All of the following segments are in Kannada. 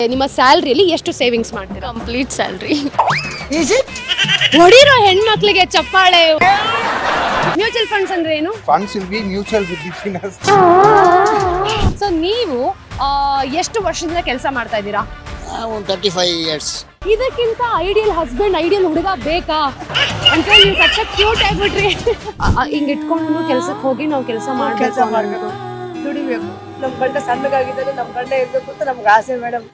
ನಿಮ್ಮ ಸ್ಯಾಲರಿಯಲ್ಲಿ ಎಷ್ಟು ಸೇವಿಂಗ್ಸ್ ಮಾಡ್ತೀರಾ? Complete salary. ಹೊಡಿರೋ ಹೆಣ್ಮಕ್ಳಿಗೆ ಚಪ್ಪಾಳೆ. ಮ್ಯೂಚುವಲ್ ಫಂಡ್ಸ್ ಅಂದ್ರೆ ಏನು? Funds will be mutual between us. So ನೀವು ಎಷ್ಟು ವರ್ಷದಿಂದ ಕೆಲಸ ಮಾಡ್ತಾ ಇದ್ದೀರಾ? 35 years. ಇದಕ್ಕಿಂತ ಐಡಿಯಲ್ ಹಸ್ಬೆಂಡ್, ಐಡಿಯಲ್ ಹುಡುಗ ಬೇಕಾ ಅಂತ ನೀವು ಸಚ್ಚ ಕ್ಯೂಟ್ ಆಗ್ಬಿಟ್ರಿ. ಹಿಂಗ್ ಇಟ್ಕೊಂಡು ಕೆಲ್ಸಕ್ಕೆ ಹೋಗಿ ನಾವು ಕೆಲಸ ಮಾಡ್ಬೇಕು, ದುಡಿಬೇಕು. ನಮ್ ಗಂಡ ಸಣ್ಣಗಾಗಿದ್ದರೆ ನಮ್ ಗಂಡ ಇರ್ಬೇಕು ಅಂತ ನಮ್ಗೆ ಆಸೆ ಮೇಡಮ್.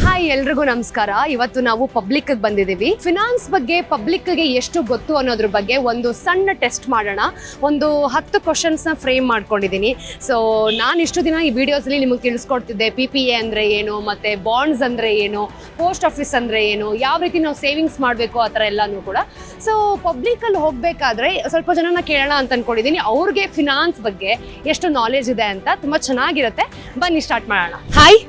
ಹಾಯ್, ಎಲ್ರಿಗೂ ನಮಸ್ಕಾರ. ಇವತ್ತು ನಾವು ಪಬ್ಲಿಕ್ ಬಂದಿದ್ದೀವಿ. ಫಿನಾನ್ಸ್ ಬಗ್ಗೆ ಪಬ್ಲಿಕ್ ಗೆ ಎಷ್ಟು ಗೊತ್ತು ಅನ್ನೋದ್ರ ಬಗ್ಗೆ ಒಂದು ಸಣ್ಣ ಟೆಸ್ಟ್ ಮಾಡೋಣ. ಒಂದು 10 ಕ್ವಶನ್ಸ್ ನ ಫ್ರೇಮ್ ಮಾಡ್ಕೊಂಡಿದ್ದೀನಿ. ಸೊ ನಾನು ಇಷ್ಟು ದಿನ ಈ ವಿಡಿಯೋಸ್ ಅಲ್ಲಿ ನಿಮಗೆ ತಿಳಿಸ್ಕೊಡ್ತಿದ್ದೆ PPA ಅಂದ್ರೆ ಏನು, ಮತ್ತೆ ಬಾಂಡ್ಸ್ ಅಂದ್ರೆ ಏನು, ಪೋಸ್ಟ್ ಆಫೀಸ್ ಅಂದ್ರೆ ಏನು, ಯಾವ ರೀತಿ ನಾವು ಸೇವಿಂಗ್ಸ್ ಮಾಡಬೇಕು, ಆ ಥರ ಎಲ್ಲಾನು ಕೂಡ. ಸೊ ಪಬ್ಲಿಕ್ ಅಲ್ಲಿ ಹೋಗ್ಬೇಕಾದ್ರೆ ಸ್ವಲ್ಪ ಜನನ ಕೇಳೋಣ ಅಂತ ಅನ್ಕೊಂಡಿದ್ದೀನಿ. ಅವ್ರಿಗೆ ಫಿನಾನ್ಸ್ ಬಗ್ಗೆ ಎಷ್ಟು ನಾಲೆಜ್ ಇದೆ ಅಂತ. ತುಂಬಾ ಚೆನ್ನಾಗಿರುತ್ತೆ. ಬನ್ನಿ ಸ್ಟಾರ್ಟ್ ಮಾಡೋಣ. ಹಾಯ್,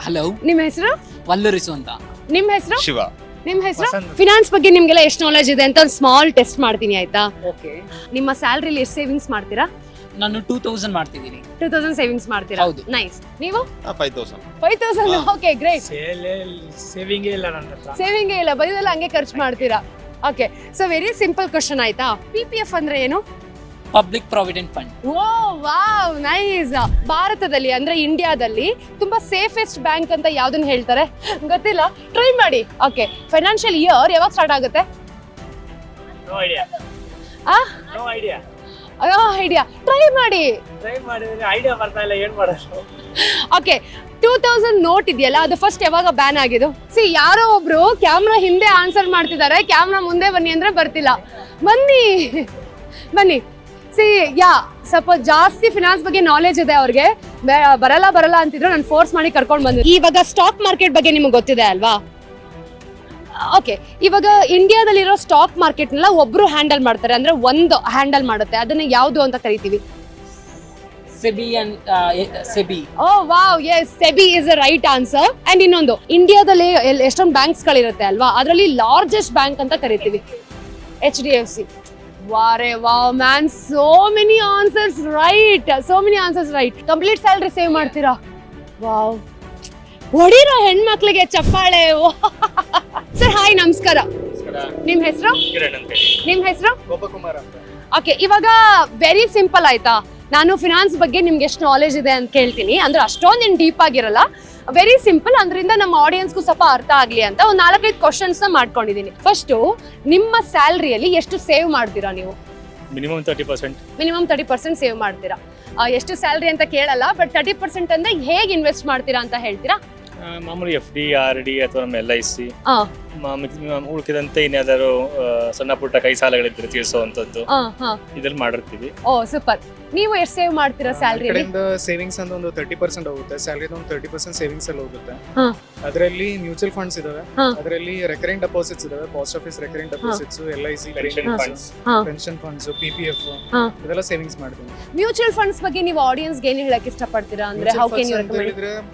ಹಲೋ, ನಿಮ್ಮ ಹೆಸರು? ವಲ್ಲರಿಸು ಅಂತ. ನಿಮ್ಮ ಹೆಸರು? ಶಿವ. ನಿಮ್ಮ ಹೆಸರು? ಫಿನಾನ್ಸ್ ಬಗ್ಗೆ ನಿಮ್ಗೆಲ್ಲ ಎಷ್ಟು ನಾಲೆಜ್ ಇದೆ ಅಂತ ಒಂದು ಸ್ಮಾಲ್ ಟೆಸ್ಟ್ ಮಾಡ್ತೀನಿ, ಆಯ್ತಾ? ಓಕೆ. ನಿಮ್ಮ ಸ್ಯಾಲರಿಲಿ ಎಷ್ಟು ಸೇವಿಂಗ್ಸ್ ಮಾಡ್ತೀರಾ? ನಾನು 2000 ಮಾಡ್ತಿದ್ದೀನಿ. 2000 ಸೇವಿಂಗ್ಸ್ ಮಾಡ್ತೀರಾ? ಹೌದು. ನೈಸ್. ನೀವು? 5000. 5000. Okay, great. ಸೇವಿಂಗ್ ಇಲ್ಲ ನನ್ನ ಹತ್ರ. ಸೇವಿಂಗ್ ಇಲ್ಲ, ಬರೀದೆಲ್ಲ ಹಂಗೆ ಖರ್ಚು ಮಾಡ್ತೀರಾ. Okay, so very simple question, ಆಯ್ತಾ? PPF ಅಂದ್ರೆ ಏನು? Public provident fund. Oh wow, nice. ಭಾರತದಲ್ಲಿ ಅಂದ್ರೆ ಇಂಡಿಯಾದಲ್ಲಿ ತುಂಬಾ ಸೇಫೆಸ್ಟ್ ಬ್ಯಾಂಕ್ ಅಂತ ಯಾವ್ದನ್ನ ಹೇಳ್ತಾರೆ? ಗೊತ್ತಿಲ್ಲ, ಟ್ರೈ ಮಾಡಿ. ಓಕೆ, ಫೈನಾನ್ಷಿಯಲ್ ಇಯರ್ ಯಾವಾಗ ಸ್ಟಾರ್ಟ್ ಆಗುತ್ತೆ? No idea. ಆ ನೋ ಐಡಿಯಾ. ಐಡಿಯಾ, ಟ್ರೈ ಮಾಡಿ. ಟ್ರೈ ಮಾಡಿದ್ರೆ ಐಡಿಯಾ ಬರ್ತಾ ಇಲ್ಲ, ಏನ್ ಮಾಡೋದು? ಓಕೆ, 2000 ನೋಟ್ ಇದೆಯಲ್ಲ, ಅದು ಫಸ್ಟ್ ಯಾವಾಗ ಬ್ಯಾನ್ ಆಗಿದ್ದು? ಯಾರೋ ಒಬ್ರು ಕ್ಯಾಮ್ರಾ ಹಿಂದೆ ಆನ್ಸರ್ ಮಾಡ್ತಿದ್ದಾರೆ, ಕ್ಯಾಮ್ರಾ ಮುಂದೆ ಬನ್ನಿ ಅಂದ್ರೆ ಬರ್ತಿಲ್ಲ. ಬನ್ನಿ ಬನ್ನಿ. ಸ್ವಲ್ಪ ಜಾಸ್ತಿ ಫಿನಾನ್ಸ್ ಬಗ್ಗೆ ನಾಲೆಜ್ ಇದೆ ಅವ್ರಿಗೆ. ಬರಲ್ಲ ಅಂತಿದ್ರು, ನಾನು ಫೋರ್ಸ್ ಮಾಡಿ ಕರ್ಕೊಂಡು ಬಂದೆ. ಇವಾಗ ಸ್ಟಾಕ್ ಮಾರ್ಕೆಟ್ ಬಗ್ಗೆ ನಿಮ್ಗೆ ಗೊತ್ತಿದೆ ಅಲ್ವಾ? ಓಕೆ, ಇವಾಗ ಇಂಡಿಯಾದಲ್ಲಿರೋ ಸ್ಟಾಕ್ ಮಾರ್ಕೆಟ್ನೆಲ್ಲ ಒಬ್ರು ಹ್ಯಾಂಡಲ್ ಮಾಡ್ತಾರೆ, ಅಂದ್ರೆ ಒಂದು ಹ್ಯಾಂಡಲ್ ಮಾಡುತ್ತೆ. ಅದನ್ನ ಯಾವುದು ಅಂತ ಕರಿತೀವಿ? SEBI and SEBI. Oh wow, yes, SEBI is the right answer. And ಇನ್ನೊಂದು, ಇಂಡಿಯಾದಲ್ಲಿ ಎಷ್ಟೊಂದು ಬ್ಯಾಂಕ್ಸ್ ಗಳಿರುತ್ತೆ ಅಲ್ವಾ, ಅದರಲ್ಲಿ ಲಾರ್ಜೆಸ್ಟ್ ಬ್ಯಾಂಕ್ ಅಂತ ಕರಿತೀವಿ HDFC. ವಾರೆ wow man, so many answers right. Complete salary save ಮಾಡ್ತೀರಾ? ವಾವ್, ಹೊಡಿರೋ ಹೆಣ್ಮಕ್ಳಿಗೆ ಚಪ್ಪಾಳೆ. ಸರ್ ಹಾಯ್, ನಮಸ್ಕಾರ. ನಿಮ್ ಹೆಸರು? ಕಿರಣ್ ಅಂತ ಹೇಳಿ. ನಿಮ್ ಹೆಸರು? ಗೋಪಕುಮಾರ್ ಅಂತ. ಓಕೆ, ಇವಾಗ ವೆರಿ ಸಿಂಪಲ್, ಆಯ್ತಾ? ನಾನು ಫಿನಾನ್ಸ್ ಬಗ್ಗೆ ನಿಮ್ಗೆ ಎಷ್ಟು ನಾಲೆಜ್ ಇದೆ ಅಂತ ಕೇಳ್ತೀನಿ. ಅಂದ್ರೆ ಅಷ್ಟೊಂದೇನು ಡೀಪ್ ಆಗಿರಲ್ಲ, ವೆರಿ ಸಿಂಪಲ್. ಅದರಿಂದ ನಮ್ಮ ಆಡಿಯನ್ಸ್ಗೂ ಸ್ವಲ್ಪ ಅರ್ಥ ಆಗ್ಲಿ ಅಂತ ಒಂದು 4-5 ಕ್ವಶನ್ಸ್ ನ ಮಾಡ್ಕೊಂಡಿದ್ದೀನಿ. ಫಸ್ಟ್, ನಿಮ್ಮ ಸ್ಯಾಲರಿಯಲ್ಲಿ ಎಷ್ಟು ಸೇವ್ ಮಾಡ್ತೀರಾ ನೀವು? ಮಿನಿಮಮ್ 30%. ಮಿನಿಮಮ್ 30% ಸೇವ್ ಮಾಡ್ತೀರಾ. ಎಷ್ಟು ಸ್ಯಾಲರಿ ಅಂತ ಕೇಳಲ್ಲ, ಬಟ್ 30% ಅಂದ್ರೆ ಹೇಗೆ ಇನ್ವೆಸ್ಟ್ ಮಾಡ್ತೀರಾ ಅಂತ ಹೇಳ್ತೀರಾ? ಮಾಮೂಲಿ FD, RD ಅಥವಾ ನಮ್ಮ LIC. ಆ, ಉಳ್ಕಿದಂತೆ ಇನ್ಯಾವ್ದಾದ್ರು ಸಣ್ಣ ಪುಟ್ಟ ಕೈ ಸಾಲಗಳಿದ್ರೆ ತೀರಿಸುವಂತದ್ದು ಆ, ಹಾ. ಇದ್ರಲ್ಲಿ ಮಾಡಿರ್ತೀವಿ. ಓ ಸೂಪರ್. ನೀವು ಎಷ್ಟು ಸೇವ್ ಮಾಡ್ತೀರಾ ಸ್ಯಾಲರಿ? ಕಡೆಯಿಂದ ಸೇವಿಂಗ್ಸ್ ಅಂತ ಒಂದು 30% ಹೋಗುತ್ತೆ, ಸ್ಯಾಲರಿ ಒಂದು 30% ಸೇವಿಂಗ್ಸ್ ಅಲ್ಲಿ ಹೋಗುತ್ತೆ. ಹಾ. ಅದರಲ್ಲಿ ಮ್ಯೂಚುವಲ್ ಫಂಡ್ಸ್ ಇದಾವೆ, ಹಾ. ಅದರಲ್ಲಿ ರೆಕರಿಂಗ್ ಡೆಪಾಸಿಟ್ಸ್ ಇದಾವೆ, post office recurring deposits, LIC pension funds, ಹಾ. ಪೆನ್ಷನ್ ಫಂಡ್ಸ್, PPF, ಹಾ. ಇದೆಲ್ಲ ಸೇವಿಂಗ್ಸ್ ಮಾಡ್ತೀನಿ. ಮ್ಯೂಚುವಲ್ ಫಂಡ್ಸ್ ಬಗ್ಗೆ ನೀವು ಆಡಿಯನ್ಸ್ಗೆ ಏನು ಹೇಳಕ್ ಇಷ್ಟಪಡ್ತೀರಾ? ಅಂದ್ರೆ how can you recommend?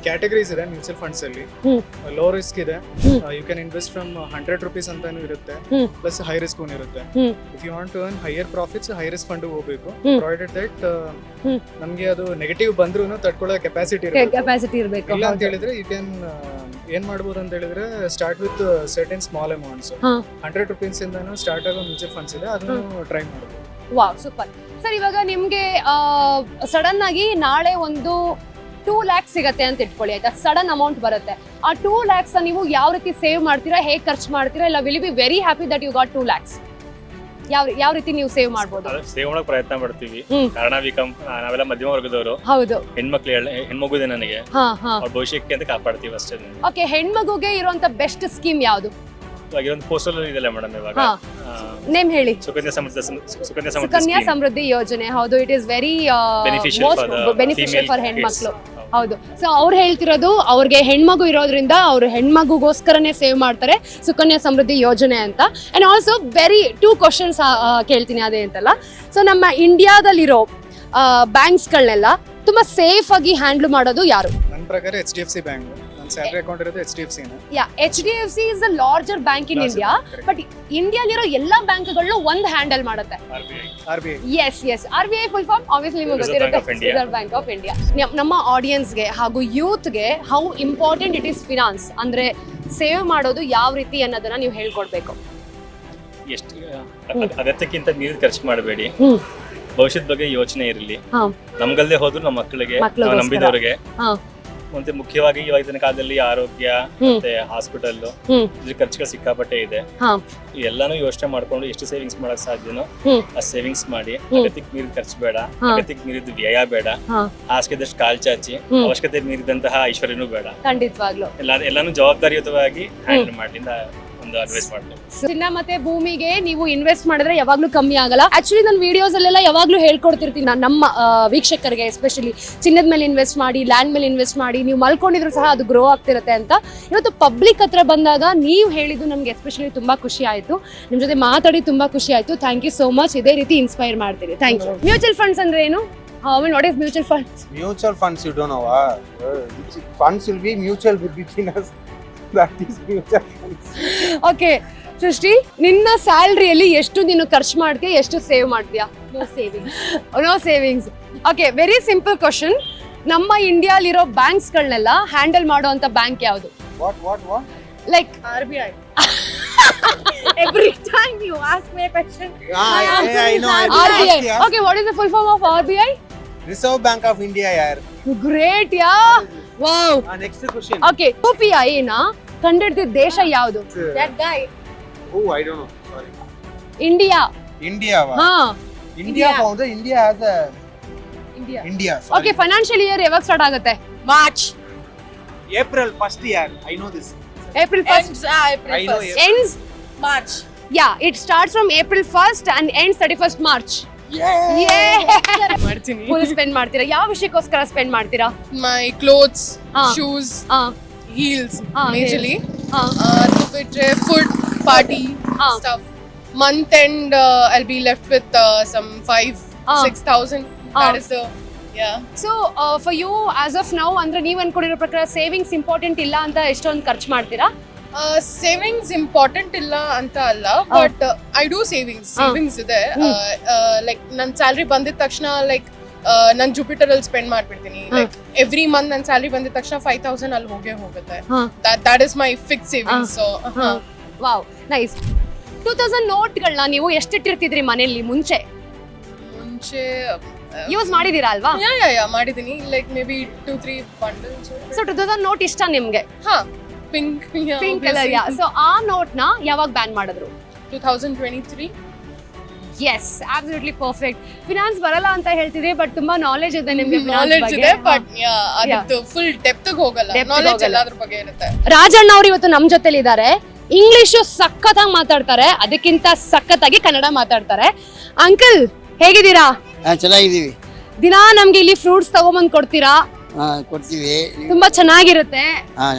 Categories ಇದೆ ಮ್ಯೂಚುವಲ್ ಫಂಡ್ಸ್ ಅಲ್ಲಿ. ಹ್ಮ್. ಲೋ ರಿಸ್ಕ್ ಇದೆ, you can invest from 100 rupees ಅಂತಾನು ಇರುತ್ತೆ, ಪ್ಲಸ್ ಹೈ ರಿಸ್ಕ್ ಒನ್ ಇರುತ್ತೆ. If you want to earn higher profits, high risk fund ಹೋಗ್ಬೇಕು, ಪ್ರೊವೈಡೆಡ್ ದಟ್ ನಮ್ಗೆ ಅದು ನೆಗೆಟಿವ್ ಬಂದ್ರೂ ತಡ್ಕೊಳ್ಳೋ ಕೆಪಾಸಿಟಿ ಇರಬೇಕು. ಇಲ್ಲ ಅಂತ ಹೇಳಿದ್ರೆ ಯು ಕ್ಯಾನ್ ಏನ್ ಮಾಡ್ಬೋದು ಅಂತ ಹೇಳಿದ್ರೆ start with certain small amounts. 100 rupees ಇಂದಾನು ಸ್ಟಾರ್ಟ್ ಆಗೋ ಮ್ಯೂಚುವಲ್ ಫಂಡ್ಸ್ ಇದೆ, ಅದನ್ನು ಟ್ರೈ ಮಾಡ್ಬೋದು. Wow, super. ಸರ್, ಇವಾಗ ನಿಮ್ಗೆ ಸಡನ್ ಆಗಿ ನಾಳೆ ಒಂದು 2 lakhs ಸಿಗತ್ತೆ ಅಂತ ಇಟ್ಕೊಳ್ಳಿ, ಆಯ್ತಾ? ಸಡನ್ ಅಮೌಂಟ್ ಬರುತ್ತೆ. ಆ 2 lakhs ನೀವು ಯಾವ ರೀತಿ ಸೇವ್ ಮಾಡ್ತೀರಾ, ಹೇಗೆ ಖರ್ಚು ಮಾಡ್ತೀರಾ? ಇಲ್ಲ will be very happy that you got 2 lakhs. ಯಾವ ರೀತಿ ನೀವು ಸೇವ್ ಮಾಡ್ಬೋದು? ಸೇವ್ ಮಾಡಕ್ ಪ್ರಯತ್ನ ಪಡ್ತೀವಿ. ಕಾರಣ ನಾವೆಲ್ಲ ಮಧ್ಯಮ ವರ್ಗದವರು. ಹೌದು. ಹೆಣ್ಮಗುದೆ ನನಗೆ, ಹಾ ಹಾ. ಅವ್ರ ಭವಿಷ್ಯಕ್ಕೆ ಅಂತ ಕಾಪಾಡ್ತೀವಿ ಅಷ್ಟೇ. ಓಕೆ, ಹೆಣ್ಮಗುಗೆ ಇರುವಂತ ಬೆಸ್ಟ್ ಸ್ಕೀಮ್ ಯಾವುದು? ಒಂದು ಪೋಸ್ಟಲ್ ಇದೆಲ್ಲ ಮೇಡಮ್ ಇವಾಗ, ನೇಮ್ ಹೇಳಿ. ಸುಕನ್ಯಾ ಸಮೃದ್ಧಿ ಯೋಜನೆ. ಹೌದು, it is very beneficial for ಹೆಣ್ಮಕ್ಳು. ಹೌದು. ಸೊ ಅವ್ರು ಹೇಳ್ತಿರೋದು, ಅವ್ರಿಗೆ ಹೆಣ್ಮಗು ಇರೋದ್ರಿಂದ ಅವ್ರು ಹೆಣ್ಮಗುಗೋಸ್ಕರನೇ ಸೇವ್ ಮಾಡ್ತಾರೆ, ಸುಕನ್ಯಾ ಸಮೃದ್ಧಿ ಯೋಜನೆ ಅಂತ. ಅಂಡ್ ಆಲ್ಸೋ ವೆರಿ 2 ಕ್ವಶನ್ಸ್ ಕೇಳ್ತೀನಿ, ಅದೇ ಅಂತಲ್ಲ. ಸೊ ನಮ್ಮ ಇಂಡಿಯಾದಲ್ಲಿರೋ ಬ್ಯಾಂಕ್ಸ್ಗಳನ್ನೆಲ್ಲ ತುಂಬಾ ಸೇಫ್ ಆಗಿ ಹ್ಯಾಂಡಲ್ ಮಾಡೋದು ಯಾರು? ನನ್ನ ಪ್ರಕಾರ HDFC ಬ್ಯಾಂಕ್. ನನ್ನ ಸ್ಯಾಲರಿ ಅಕೌಂಟ್ ಇರೋದು HDFC ನೇ. Yeah HDFC is the larger bank in India, but ಇಂಡಿಯಾಲಿರೋ ಎಲ್ಲಾ ಬ್ಯಾಂಕ್ಗಳನ್ನೂ ಒಂದು ಹ್ಯಾಂಡಲ್ ಮಾಡುತ್ತೆ. RBI. Yes RBI full form obviously ನಿಮಗೆ ಗೊತ್ತಿರುತ್ತೆ, ರಿಸರ್ವ್ ಬ್ಯಾಂಕ್ ಆಫ್ ಇಂಡಿಯಾ. ನಮ್ಮ ಆಡಿಯನ್ಸ್ಗೆ ಹಾಗೂ ಯೂತ್ಗೆ how important it is finance, ಅಂದ್ರೆ ಸೇವ್ ಮಾಡೋದು ಯಾವ ರೀತಿ ಅನ್ನೋದನ್ನ ನೀವು ಹೇಳ್ಕೊಡ್ಬೇಕು. ಎಷ್ಟು ಅಗತ್ಯಕ್ಕಿಂತ ಮೀರಿದ ಖರ್ಚು ಮಾಡಬೇಡಿ. ಭವಿಷ್ಯದ ಬಗ್ಗೆ ಯೋಚನೆ ಇರಲಿ. ನಮ್ಗಲ್ದೆ ಹೋದ್ರು ನಮ್ಮ ಮಕ್ಕಳಿಗೆ, ನಾವು ನಂಬಿದವರಿಗೆ. ಮತ್ತೆ ಮುಖ್ಯವಾಗಿ ಇವಾಗಿನ ಕಾಲದಲ್ಲಿ ಆರೋಗ್ಯ ಮತ್ತೆ ಹಾಸ್ಪಿಟಲ್ ಖರ್ಚುಗಳು ಸಿಕ್ಕಾಪಟ್ಟೆ ಇದೆ. ಎಲ್ಲಾನು ಯೋಚನೆ ಮಾಡ್ಕೊಂಡು ಎಷ್ಟು ಸೇವಿಂಗ್ಸ್ ಮಾಡಕ್ ಸಾಧ್ಯನೋ ಆ ಸೇವಿಂಗ್ಸ್ ಮಾಡಿ. ಅಗತ್ಯಕ್ಕೆ ಮೀರಿದ ಖರ್ಚು ಬೇಡ, ಅಗತ್ಯಕ್ಕೆ ಮೀರಿದ ವ್ಯಯ ಬೇಡ, ಹಾಸಿಗೆದಷ್ಟು ಕಾಲ್ ಚಾಚಿ ಅವಶ್ಯಕತೆ ಮೀರಿದಂತಹ ಐಶ್ವರ್ಯನೂ ಬೇಡ. ಖಂಡಿತವಾಗ್ಲು ಎಲ್ಲಾನು ಜವಾಬ್ದಾರಿಯುತವಾಗಿ ಹ್ಯಾಂಡಲ್ ಮಾಡಿ ಒಂದು ಅಡ್ವೈಸ್ ಮಾಡ್ತೀನಿ. ಚಿನ್ನ ಮತ್ತೆ ಭೂಮಿಗೆ ನೀವು ಇನ್ವೆಸ್ಟ್ ಮಾಡಿದ್ರೆ ಯಾವಾಗ್ಲೂ ಕಮ್ಮಿ ಆಗಲ್ಲ. ಆಕ್ಚುಲಿ ನನ್ನ ವಿಡಿಯೋಸ್ ಅಲ್ಲೆಲ್ಲ ಯಾವಾಗ್ಲೂ ಹೇಳ್ಕೊಡ್ತಿರ್ತೀನಿ ನಾನು ನಮ್ಮ ವೀಕ್ಷಕರಿಗೆ, ಎಸ್ಪೆಷಲಿ ಚಿನ್ನದ ಮೇಲೆ ಇನ್ವೆಸ್ಟ್ ಮಾಡಿ, ಲ್ಯಾಂಡ್ ಮೇಲೆ ಇನ್ವೆಸ್ಟ್ ಮಾಡಿ, ನೀವು ಮಲ್ಕೊಂಡಿದ್ರು ಸಹ ಅದು ಗ್ರೋ ಆಗ್ತಿರುತ್ತೆ ಅಂತ. ಇವತ್ತು ಪಬ್ಲಿಕ್ ಹತ್ರ ಬಂದಾಗ ನೀವು ಹೇಳಿದ್ದು ನಮ್ಗೆ ಎಸ್ಪೆಷಲಿ ತುಂಬಾ ಖುಷಿ ಆಯ್ತು. ನಿಮ್ ಜೊತೆ ಮಾತಾಡಿ ತುಂಬಾ ಖುಷಿ ಆಯ್ತು. Thank you so much. ಇದೇ ರೀತಿ ಇನ್ಸ್ಪೈರ್ ಮಾಡ್ತೀರಿ. Thank you. ಮ್ಯೂಚುವಲ್ ಫಂಡ್ಸ್ ಅಂದ್ರೆ ಏನು? What is mutual funds? Mutual funds, you don't know. Funds will be mutual between us. That is mutual funds. Okay ಸೃಷ್ಟಿ, ನಿನ್ನ ಸ್ಯಾಲ್ರಿಯಲ್ಲಿ ಎಷ್ಟು ನೀನು ಖರ್ಚು ಮಾಡ್ತೀಯ, ಎಷ್ಟು ಸೇವ್ ಮಾಡ್ತೀಯಾ? No savings. Okay, very simple question. ನಮ್ಮ ಇಂಡಿಯಾಲಿರೋ ಬ್ಯಾಂಕ್ಸ್ಗಳನ್ನೆಲ್ಲ ಹ್ಯಾಂಡಲ್ ಮಾಡುವಂತ ಬ್ಯಾಂಕ್ ಯಾವುದು? What? Like RBI. every time you ask me a question, I know. RBI. Okay, what is the full form of RBI? Reserve Bank of India, yaar. Great, yeah. Wow. Next question. Okay, UPI ನ ಕಂಡಿಡಿದ ದೇಶ ಯಾವುದು? That guy. Oh, I don't know. Sorry. India. India. ಹಾ. India founder. India has a. India. Sorry. Okay, financial year ಯಾವಾಗ ಸ್ಟಾರ್ಟ್ ಆಗುತ್ತೆ? March. April 1st year. I know this. April 1st. April I know 1st. April. Ends. March. Yeah, it starts from April 1st and ends 31st March. ಮಾಡ್ತೀನಿ. ಫುಲ್ ಸ್ಪೆಂಡ್ ಮಾಡ್ತೀರಾ? ಯಾವ ವಿಷಯಕ್ಕೋಸ್ಕರ ಸ್ಪೆಂಡ್ ಮಾಡ್ತೀರಾ? My clothes, Ah. shoes, Ah. heels, Ah, majorly. Ah. To bitre food, party Ah. stuff. Month end, I'll be left with some 5,000-6,000. That is the so far you as of now, ಅಂದ್ರೆ ನೀವು ಅನ್ಕೊಂಡಿರೋ ಪ್ರಕಾರ ಸೇವಿಂಗ್ಸ್ ಇಂಪಾರ್ಟೆಂಟ್ ಇಲ್ಲ ಅಂತ ಎಷ್ಟೊಂದು ಖರ್ಚು ಮಾಡ್ತೀರಾ? ಸೇವಿಂಗ್ಸ್ ಇಂಪಾರ್ಟೆಂಟ್ ಇಲ್ಲ ಅಂತ ಅಲ್ಲ, ಬಟ್ ಐ ಡೂ ಸೇವಿಂಗ್ಸ್ ಇದೆ. ಲೈಕ್ ನನ್ನ ಸ್ಯಾಲ್ರಿ ಬಂದಿದ ತಕ್ಷಣ ಲೈಕ್ ನಾನು ಜುಪಿಟರ್ ಅಲ್ಲಿ ಸ್ಪೆಂಡ್ ಮಾಡ್ಬಿಡ್ತೀನಿ. ಲೈಕ್ ಎವ್ರಿ ಮಂತ್ ನನ್ನ ಸ್ಯಾಲ್ರಿ ಬಂದಿದ ತಕ್ಷಣ 5,000 ಅಲ್ಲಿ ಹೋಗುತ್ತೆ. That is my fix savings. Wow, nice. 2000 ನೋಟ್ಗಳನ್ನ ನೀವು ಎಷ್ಟಿಟ್ಟಿರ್ತಿದ್ರಿ ಮನೆಯಲ್ಲಿ ಮುಂಚೆ? ಯೂಸ್ ಮಾಡಿದೀರಾ ಅಲ್ವಾ? ಮಾಡಿದೀನಿ. Like may be 2-3 bundles. So 2000 note ಇಷ್ಟ ನಿಮ್ಗೆ? Pink colour. ಸೊ ಆ ನೋಟ್ ನ ಯಾವಾಗ ಬ್ಯಾನ್ ಮಾಡಿದ್ರು? 2023. S, absolutely perfect. ಫಿನಾನ್ಸ್ ಬರಲ್ಲ ಅಂತ ಹೇಳ್ತಿದ್ರಿ, ಬಟ್ ತುಂಬಾ ನಾಲೆಜ್ ಇದೆ ನಿಮ್ಗೆ. ನಾಲೆಡ್ಜ್ ಇದೆ, ಬಟ್ ಅದು ಫುಲ್ ಡೆಪ್ತ್ ಹೋಗಲ್ಲ. ನಾಲೆಡ್ಜ್ ಎಲ್ಲಾದ್ರ ಬಗ್ಗೆ ಇರುತ್ತೆ. ರಾಜಣ್ಣ ಅವರು ಇವತ್ತು ನಮ್ ಜೊತೆಲಿ ಇದ್ದಾರೆ. ಇಂಗ್ಲಿಷ್ ಸಖತ್ತಾಗಿ ಮಾತಾಡ್ತಾರೆ, ಅದಕ್ಕಿಂತ ಸಖತ್ತಾಗಿ ಕನ್ನಡ ಮಾತಾಡ್ತಾರೆ. ಅಂಕಲ್, ಹೇಗಿದ್ದೀರಾ? ಚೆನ್ನಾಗಿದ್ದೀವಿ. ದಿನಾ ನಮ್ಗೆ ಇಲ್ಲಿ ಫ್ರೂಟ್ಸ್ ತಗೊಂಬಂದ್ ಕೊಡ್ತೀರಾ? ಕೊಡ್ತೀವಿ. ತುಂಬಾ ಚೆನ್ನಾಗಿರುತ್ತೆ.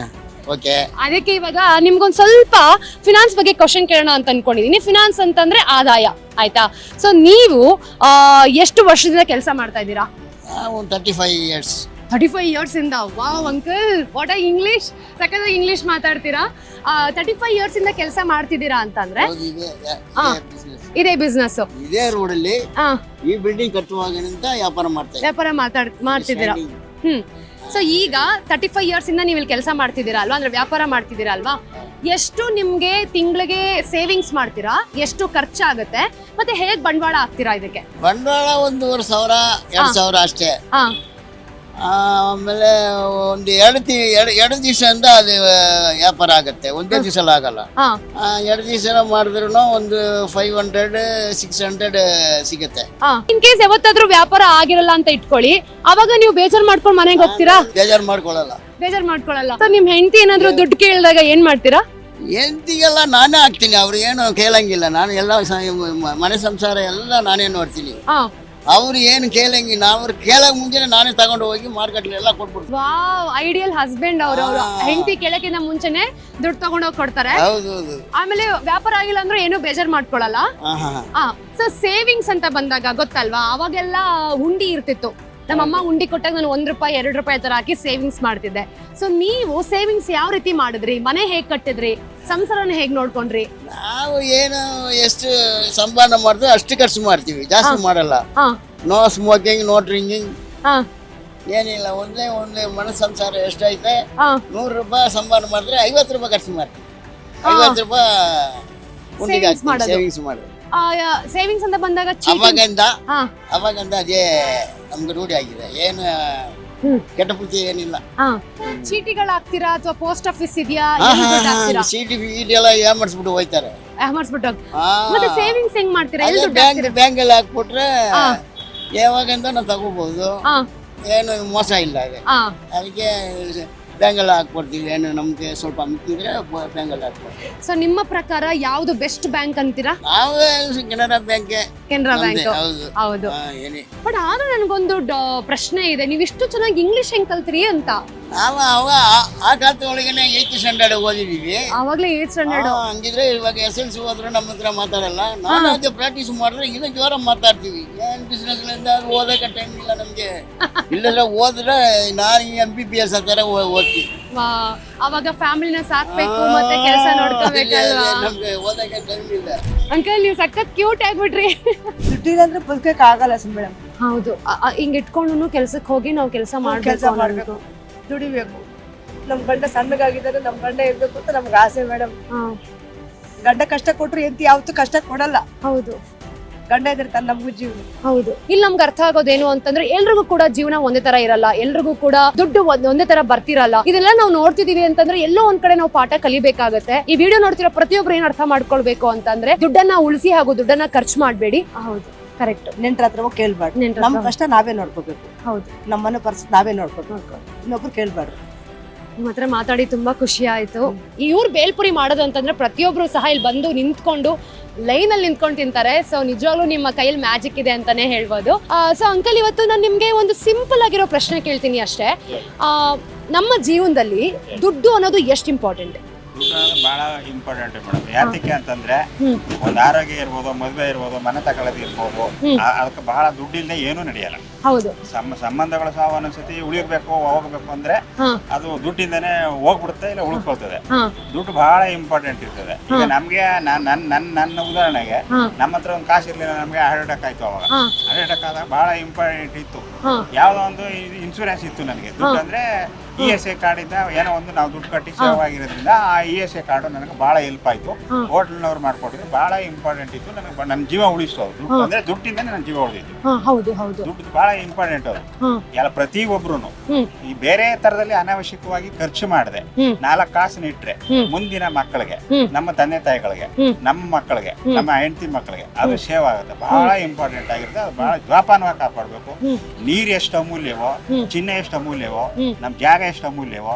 ಓಕೆ. ಅದಕ್ಕೆ ಇವಾಗ ನಿಮ್ಗೊಂದ್ ಸ್ವಲ್ಪ ಫಿನಾನ್ಸ್ ಬಗ್ಗೆ ಕ್ವಶನ್ ಕೇಳೋಣ ಅಂತ ಅನ್ಕೊಂಡಿದೀನಿ. ಫಿನಾನ್ಸ್ ಅಂತಂದ್ರೆ ಆದಾಯ, ಆಯ್ತಾ? ಸೊ ನೀವು ಎಷ್ಟು ವರ್ಷದಿಂದ ಕೆಲಸ ಮಾಡ್ತಾ ಇದ್ದೀರಾ? 35 years. 35 years ಇಂದ? ವಾವ್ ಅಂಕಲ್, ವಾಟ್ ಆ ಇಂಗ್ಲಿಷ್! ಸಖತ್ ಇಂಗ್ಲಿಷ್ ಮಾತಾಡ್ತೀರಾ. 35 years ಇಂದ ಕೆಲಸ ಮಾಡ್ತಿದ್ದೀರಾ ಅಂತಂದ್ರೆ ಇದೇ ಬಿಸ್ನೆಸ್, ಇದೇ ರೋಡ್ ಅಲ್ಲಿ ಈ ಬಿಲ್ಡಿಂಗ್ ಕಟ್ಟುವಾಗಿನಿಂದ ವ್ಯಾಪಾರ ಮಾಡ್ತಿದ್ದೀರಾ? ಸೊ ಈಗ 35 years ಇಂದ ನೀವು ಇಲ್ಲಿ ಕೆಲಸ ಮಾಡ್ತಿದ್ದೀರಾ ಅಲ್ವಾ, ಅಂದ್ರೆ ವ್ಯಾಪಾರ ಮಾಡ್ತಿದ್ದೀರಾ ಅಲ್ವಾ? ಎಷ್ಟು ನಿಮ್ಗೆ ತಿಂಗಳಿಗೆ ಸೇವಿಂಗ್ಸ್ ಮಾಡ್ತೀರಾ, ಎಷ್ಟು ಖರ್ಚಾಗುತ್ತೆ, ಮತ್ತೆ ಹೇಗ್ ಬಂಡವಾಳ ಹಾಕ್ತೀರಾ ಇದಕ್ಕೆ? ಬಂಡವಾಳ 1,500 2,000 ಅಷ್ಟೇ. ಆಮೇಲೆ ಒಂದು ಎರಡು ದಿವಸದಿಂದ ಅದು ವ್ಯಾಪಾರ ಆಗುತ್ತೆ. ಒಂದೇ ದಿವಸ ಆಗಲ್ಲ. 2 ದಿವಸ ಮಾಡಿದ್ರು ಒಂದು 500-600 ಸಿಗುತ್ತೆ. ಇನ್ ಕೇಸ್ ಯಾವತ್ತಾದ್ರೂ ವ್ಯಾಪಾರ ಆಗಿರಲ್ಲ ಅಂತ ಇಟ್ಕೊಳ್ಳಿ, ಅವಾಗ ನೀವು ಬೇಜಾರ್ ಮಾಡ್ಕೊಂಡು ಮನೆಗೆ ಹೋಗ್ತೀರಾ? ಬೇಜಾರ್ ಮಾಡ್ಕೊಳ್ಳಲ್ಲ. ಸೊ ನಿಮ್ ಹೆಂಡತಿ ಏನಾದ್ರು ದುಡ್ಡು ಕೇಳಿದಾಗ ಏನ್ ಮಾಡ್ತೀರಾ? ಹೆಂಡತಿಗೆಲ್ಲ ನಾನೇ ಹಾಕ್ತೀನಿ, ಅವ್ರು ಏನು ಕೇಳಂಗಿಲ್ಲ. ನಾನು ಎಲ್ಲ ಮನೆ ಸಂಸಾರ ಎಲ್ಲ ನಾನೇ ನೋಡ್ತೀನಿ. ಅವ್ರು ಏನು ಕೇಳಂಗಿಲ್ಲ. ಅವ್ರು ಕೇಳಕ್ ಮುಂಚೆನೆ ನಾನೇ ತಗೊಂಡು ಹೋಗಿ ಮಾರ್ಕೆಟ್ ಎಲ್ಲ ಕೊಟ್ಬಿಡ್ತೀನಿ. ವಾವ್, ಐಡಿಯಲ್ ಹಸ್ಬೆಂಡ್ ಅವರು. ಹೆಂಡತಿ ಕೇಳಕ್ಕಿಂತ ಮುಂಚೆನೆ ದುಡ್ಡು ತಗೊಂಡೋಗಿ ಕೊಡ್ತಾರೆ. ಹೌದು. ಆಮೇಲೆ ವ್ಯಾಪಾರ ಆಗಿಲ್ಲ ಅಂದ್ರೆ ಏನು ಬೇಜಾರ್ ಮಾಡ್ಕೊಳಲ್ಲ. ಸೊ ಸೇವಿಂಗ್ಸ್ ಅಂತ ಬಂದಾಗ ಗೊತ್ತಲ್ವಾ, ಅವಾಗೆಲ್ಲ ಹುಂಡಿ ಇರ್ತಿತ್ತು. ನಮ್ಮಮ್ಮ ಉಂಡಿ ಕೊಟ್ಟಾಗ ನಾನು ₹1 ₹2 ತರ ಹಾಕಿ ಸೇವಿಂಗ್ಸ್ ಮಾಡ್ತಿದ್ದೆ. ಸೊ ನೀವು ಸೇವಿಂಗ್ಸ್ ಯಾವ ರೀತಿ ಮಾಡಿದ್ರಿ? ಮನೆ ಹೇಗ್ ಕಟ್ಟಿದ್ರಿ? ಸಂಸಾರನ ಹೇಗ್ ನೋಡ್ಕೊಂಡ್ರಿ? ನಾವು ಏನು ಎಷ್ಟು ಸಂಪಾದನೆ ಮಾಡ್ತೀವಿ ಅಷ್ಟು ಖರ್ಚು ಮಾಡ್ತೀವಿ, ಜಾಸ್ತಿ ಮಾಡಲ್ಲ. ಹಾ ನೋ ಸ್ಮೋಕಿಂಗ್, ನೋ ಡ್ರಿಂಕಿಂಗ್, ಹಾ ಏನಿಲ್ಲ. ಒಂದೇ ಮನೆ ಸಂಸಾರ ಎಷ್ಟೈತೆ, ಹಾ ₹100 ಸಂಪಾದನೆ ಮಾಡಿದ್ರೆ ₹50 ಖರ್ಚು ಮಾಡ್ತೀವಿ. ₹50 ಉಂಡಿಗೆ Savings ಮಾಡೋದು. ಸೇವಿಂಗ್ಸ್ ಮಾಡೋದು. ಸೇವಿಂಗ್ಸ್ ಅಂತ ಬಂದಾಗ cheating- ಹಾ ಅವಾಗಿಂದ ಅದೇ ನಮ್ಗೆ ರೂಢಿ ಆಗಿದೆ. ಏನು ಹ್ಮ್. ಕೆಟ್ಟ ಬುದ್ಧಿ ಏನಿಲ್ಲ. ಹಾ ಚೀಟಿಗಳು ಹಾಕ್ತೀರಾ ಅಥವಾ ಪೋಸ್ಟ್ ಆಫೀಸ್ ಇದೆಯಾ? ಎಲ್ಲಿ ದುಡ್ಡು ಹಾಕ್ತೀರಾ? ಸಿಟಿ ಎಲ್ಲ ಏಮಾರಿಸ್ಬಿಟ್ಟು ಹೋಯ್ತಾರೆ. ಮಾಡಿಸ್ಬಿಟ್ಟು ಮತ್ತೆ ಸೇವಿಂಗ್ಸ್ ಹೆಂಗ್ ಮಾಡ್ತೀರಾ? ಎಲ್ಲಿ ದುಡ್ಡು ಬ್ಯಾಂಕ್ ಹಾಕ್ತೀರಾ? ಬ್ಯಾಂಕಲ್ಲಿ ಹಾಕ್ಬಿಟ್ರೆ ಹಾ. ಯಾವಾಗಿಂದ ನಾವು ತಗೋಬಹುದು. ಹಾ ಏನು ಮೋಸ ಇಲ್ಲ ಅದು. ಹಾ ಅದಕ್ಕೆ ಬ್ಯಾಂಕಲ್ಲಿ ಹಾಕ್ಕೊಡ್ತೀವಿ. ಏನು ನಮ್ಗೆ ಸ್ವಲ್ಪ ಮಿಕ್ಕಿದ್ರೆ ಬ್ಯಾಂಕಲ್ಲಿ ಹಾಕ್ಕೊಡ್ತೀವಿ. ಸೊ ನಿಮ್ಮ ಪ್ರಕಾರ ಯಾವ್ದು ಬೆಸ್ಟ್ ಬ್ಯಾಂಕ್ ಅಂತೀರಾ? ನಾವು ಕೆನರಾ ಬ್ಯಾಂಕ್. ಕೆನರಾ ಬ್ಯಾಂಕ್. ಹೌದು. ಹೌದು. ಏನೇ ಬಟ್ ಆದ್ರೂ ನನಗೊಂದು ಪ್ರಶ್ನೆ ಇದೆ, ನೀವು ಇಷ್ಟು ಚೆನ್ನಾಗಿ ಇಂಗ್ಲಿಷ್ ಹೆಂಗ್ ಕಲ್ತ್ರಿ ಅಂತ. ನಾವು ಆ ಕಾಲದ ಒಳಗನೆ 8th ಸ್ಟ್ಯಾಂಡರ್ಡ್ ಓದಿದೀವಿ. ಅವಾಗ್ಲೇ 8th ಸ್ಟ್ಯಾಂಡರ್ಡ್. ಹಂಗಿದ್ರೆ ಇವಾಗ SLC ಹೋದ್ರೆ ನಮ್ಮ ಹತ್ರ ಮಾತಾಡಲ್ಲ. ನಾನು ಅದೇ ಪ್ರಾಕ್ಟೀಸ್ ಮಾಡಿದ್ರೆ ಇನ್ನೂ ಜೋರ ಮಾತಾಡ್ತೀವಿ. ಏನ್ ಬಿಸ್ನೆಸ್ ಓದಕ್ಕೆ ಟೈಮ್ ಇಲ್ಲ ನಮ್ಗೆ. ಇಲ್ಲೆಲ್ಲ ಹೋದ್ರೆ ನಾನು MBBS ಹತ್ತರ ಓದ್ತೀವಿ. ಅವಾಗ ಫ್ಯಾಮಿಲಿನ ಸಾಕ್ಬೇಕು ಮತ್ತೆ ಕೆಲಸ ನೋಡ್ಕೋಬೇಕಲ್ವಾ? ನಮ್ಗೆ ಓದಕ್ಕೆ ಟೈಮ್ ಇಲ್ಲ. ಅಂಕಲ್ ನೀವು ಸಖತ್ ಕ್ಯೂಟ್ ಆಗ್ಬಿಟ್ರಿ. ದುಡ್ಡಿಲ್ಲಂದ್ರೆ ಬದುಕಕ್ಕೆ ಆಗಲ್ಲ ಮೇಡಮ್. ಹೌದು. ಹಿಂಗ್ ಇಟ್ಕೊಂಡು ಕೆಲ್ಸಕ್ಕೆ ಹೋಗಿ ನಾವು ಕೆಲಸ ಮಾಡ್ಬೇಕು, ದುಡಿಬೇಕು. ನಮ್ ಗಂಡ ಸಣ್ಣಗಾಗಿದ್ದಾರೆ, ನಮ್ ಗಂಡ ಇರ್ಬೇಕು ಅಂತ ನಮ್ಗೆ ಆಸೆ ಮೇಡಮ್. ಗಂಡ ಕಷ್ಟ ಕೊಟ್ರು ಎಂತ ಯಾವತ್ತೂ ಕಷ್ಟ ಕೊಡಲ್ಲ. ಹೌದು. ಗಂಡ ಇದಿರ್ತಾನೆ ನಮ್ಗೂ ಜೀವನ. ಹೌದು. ಇಲ್ಲಿ ನಮ್ಗೆ ಅರ್ಥ ಆಗೋದೇನು ಅಂತಂದ್ರೆ ಎಲ್ರಿಗೂ ಕೂಡ ಜೀವನ ಒಂದೇ ತರ ಇರಲ್ಲ, ಎಲ್ರಿಗೂ ಕೂಡ ದುಡ್ಡು ಒಂದೇ ತರ ಬರ್ತಿರಲ್ಲ. ಇದೆಲ್ಲ ನಾವು ನೋಡ್ತಿದೀವಿ ಅಂತಂದ್ರೆ ಎಲ್ಲೋ ಒಂದ್ ಕಡೆ ನಾವು ಪಾಠ ಕಲಿಬೇಕಾಗತ್ತೆ. ಈ ವಿಡಿಯೋ ನೋಡ್ತಿರೋ ಪ್ರತಿಯೊಬ್ರು ಏನ್ ಅರ್ಥ ಮಾಡ್ಕೊಳ್ಬೇಕು ಅಂತಂದ್ರೆ ದುಡ್ಡನ್ನ ಉಳಿಸಿ ಹಾಗೂ ದುಡ್ಡನ್ನ ಖರ್ಚು ಮಾಡ್ಬೇಡಿ. ಹೌದು, ಕರೆಕ್ಟ್. ನೆಂಟ್ರ ಹತ್ರ ಕೇಳ್ಬಾರ್ದು. ನಮ್ ಕಷ್ಟ ನಾವೇ ನೋಡ್ಕೋಬೇಕು. ಹೌದು. ನಮ್ಮನ್ನ ಪರಿಸ್ಥಿತಿ ನಾವೇ ನೋಡ್ಕೋಬೇಕು, ಇನ್ನೊಬ್ರು ಕೇಳ್ಬಾರ್ದು. ನಿಮ್ಮ ಹತ್ರ ಮಾತಾಡಿ ತುಂಬಾ ಖುಷಿ ಆಯ್ತು. ಇವ್ರು ಬೇಲ್ಪುರಿ ಮಾಡೋದು ಅಂತಂದ್ರೆ ಪ್ರತಿಯೊಬ್ರು ಸಹ ಇಲ್ಲಿ ಬಂದು ನಿಂತ್ಕೊಂಡು ಲೈನ್ ಅಲ್ಲಿ ನಿಂತ್ಕೊಂಡು ತಿಂತಾರೆ. ಸೊ ನಿಜವಾಗ್ಲೂ ನಿಮ್ಮ ಕೈಯಲ್ಲಿ ಮ್ಯಾಜಿಕ್ ಇದೆ ಅಂತಾನೆ ಹೇಳ್ಬೋದು. ಸೊ ಅಂಕಲ್, ಇವತ್ತು ನಾನು ನಿಮ್ಗೆ ಒಂದು ಸಿಂಪಲ್ ಆಗಿರೋ ಪ್ರಶ್ನೆ ಕೇಳ್ತೀನಿ ಅಷ್ಟೇ. ನಮ್ಮ ಜೀವನದಲ್ಲಿ ದುಡ್ಡು ಅನ್ನೋದು ಎಷ್ಟು ಇಂಪಾರ್ಟೆಂಟ್? ದುಡ್ಡು ಅನ್ನೋದು ಬಹಳ ಇಂಪಾರ್ಟೆಂಟ್ ಮೇಡಮ್. ಯಾತಕ್ಕೆ ಅಂತಂದ್ರೆ ಒಂದು ಆರೋಗ್ಯ ಇರ್ಬೋದು, ಮದುವೆ ಇರ್ಬೋದು, ಮನೆ ತಗೊಳ್ಳೋದು ಇರ್ಬೋದು, ಅದಕ್ಕೆ ಬಹಳ ದುಡ್ಡಿಲ್ಲದೆ ಏನೂ ನಡೆಯಲ್ಲ. ಹೌದು. ಸಂಬಂಧಗಳು ಸಹ ಒಂದೊಂದ್ಸತಿ ಉಳಿಬೇಕು ಹೋಗ್ಬೇಕು ಅಂದ್ರೆ ಅದು ದುಡ್ಡಿಂದನೇ ಹೋಗ್ಬಿಡುತ್ತೆ, ಇಲ್ಲ ಉಳ್ಕೊಳ್ತದೆ. ದುಡ್ಡು ಬಹಳ ಇಂಪಾರ್ಟೆಂಟ್ ಇರ್ತದೆ. ಈಗ ನಮ್ಗೆ ನನ್ನ ಉದಾಹರಣೆಗೆ ನಮ್ಮ ಹತ್ರ ಒಂದು ಕಾಸು ಇರ್ಲಿಲ್ಲ, ನಮ್ಗೆ ಹಾರ್ಟ್ ಅಟ್ಯಾಕ್ ಆಯ್ತು. ಅವಾಗ ಹಾರ್ಟ್ ಅಟ್ಯಾಕ್ ಆದಾಗ ಬಹಳ ಇಂಪಾರ್ಟೆಂಟ್ ಇತ್ತು. ಯಾವ್ದೋ ಒಂದು ಇನ್ಶೂರೆನ್ಸ್ ಇತ್ತು ನನಗೆ. ದುಡ್ಡು ಅಂದ್ರೆ ESI ಕಾರ್ಡ್ ಇಂದ ಏನೋ ಒಂದು ನಾವು ದುಡ್ಡು ಕಟ್ಟಿ ಸೇವ್ ಆಗಿರೋದ್ರಿಂದ ಆ ESI ಕಾರ್ಡ್ ನನಗೆ ಬಹಳ ಹೆಲ್ಪ್ ಆಯ್ತು. ಹೋಟೆಲ್ನವ್ರು ಮಾಡ್ಕೊಟ್ಟಿದ್ರು, ಬಹಳ ಇಂಪಾರ್ಟೆಂಟ್ ಇತ್ತು ನನಗೆ. ನನ್ನ ಜೀವ ಉಳಿಸೋದು ದುಡ್ಡು ಅಂದ್ರೆ ದುಡ್ಡಿಂದಾನೆ ನನ್ನ ಜೀವ ಉಳಿದಿತ್ತು. ದುಡ್ಡು ಬಹಳ ಇಂಪಾರ್ಟೆಂಟ್. ಅದು ಎಲ್ಲ ಪ್ರತಿಯೊಬ್ರು ಈ ಬೇರೆ ತರದಲ್ಲಿ ಅನಾವಶ್ಯಕವಾಗಿ ಖರ್ಚು ಮಾಡದೆ 4 ಕಾಸನ್ನ ಇಟ್ರೆ ಮುಂದಿನ ಮಕ್ಕಳಿಗೆ, ನಮ್ಮ ತಂದೆ ತಾಯಿಗಳಿಗೆ, ನಮ್ಮ ಮಕ್ಕಳಿಗೆ, ನಮ್ಮ ಹೆಂಡತಿ ಮಕ್ಕಳಿಗೆ ಅದು ಸೇವ್ ಆಗುತ್ತೆ. ಬಹಳ ಇಂಪಾರ್ಟೆಂಟ್ ಆಗಿರುತ್ತೆ. ಅದು ಬಹಳ ಜೋಪಾನವಾಗಿ ಕಾಪಾಡಬೇಕು. ನೀರ್ ಎಷ್ಟು ಅಮೂಲ್ಯವೋ, ಚಿನ್ನ ಎಷ್ಟು ಅಮೂಲ್ಯವೋ, ನಮ್ ಜಾಗ ಎಷ್ಟು ಅಮೂಲ್ಯವೋ,